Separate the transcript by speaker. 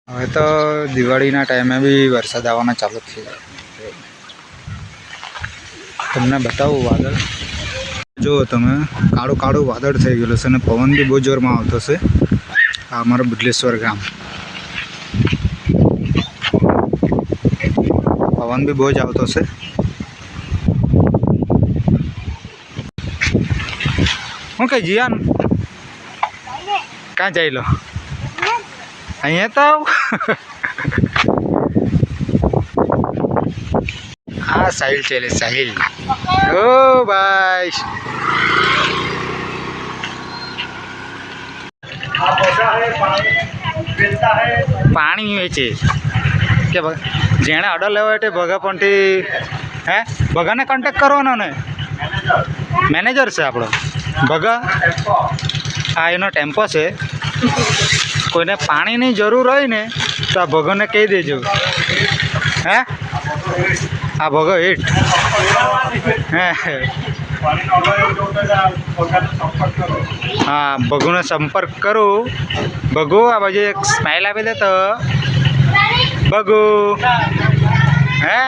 Speaker 1: હવે તો દિવાળીના ટાઈમે બી વરસાદ આવવાના ચાલુ થઈ જાય. તમને બતાવું વાદળ જુઓ તમે, કાળું કાળું વાદળ થઈ ગયેલું છે અને પવન બી બહુ જોરમાં આવતો છે. આ અમારું બુડલેશ્વર ગામ, પવન બી બહુ જ આવતો છે. હું કઈ જીયાન ક્યાં જઈ લો અહીંયા તો આ સાહિલ છે, સાહિલ. ઓ ભાઈ પાણી વેચે કે જેણે ઓર્ડર લેવો એટલે ભગા પણ હે ભગાને કોન્ટેક્ટ કરવાનો ને મેનેજર છે આપણો ભગા. આ એનો ટેમ્પો છે. કોઈને પાણીની જરૂર હોય ને તો આ ભગોને કહી દેજો. હે આ ભગો હિટ હે હા ભગુનો સંપર્ક કરું. ભગુ આ બાજુ એક સ્માઇલ આપી દે તો ભગુ હે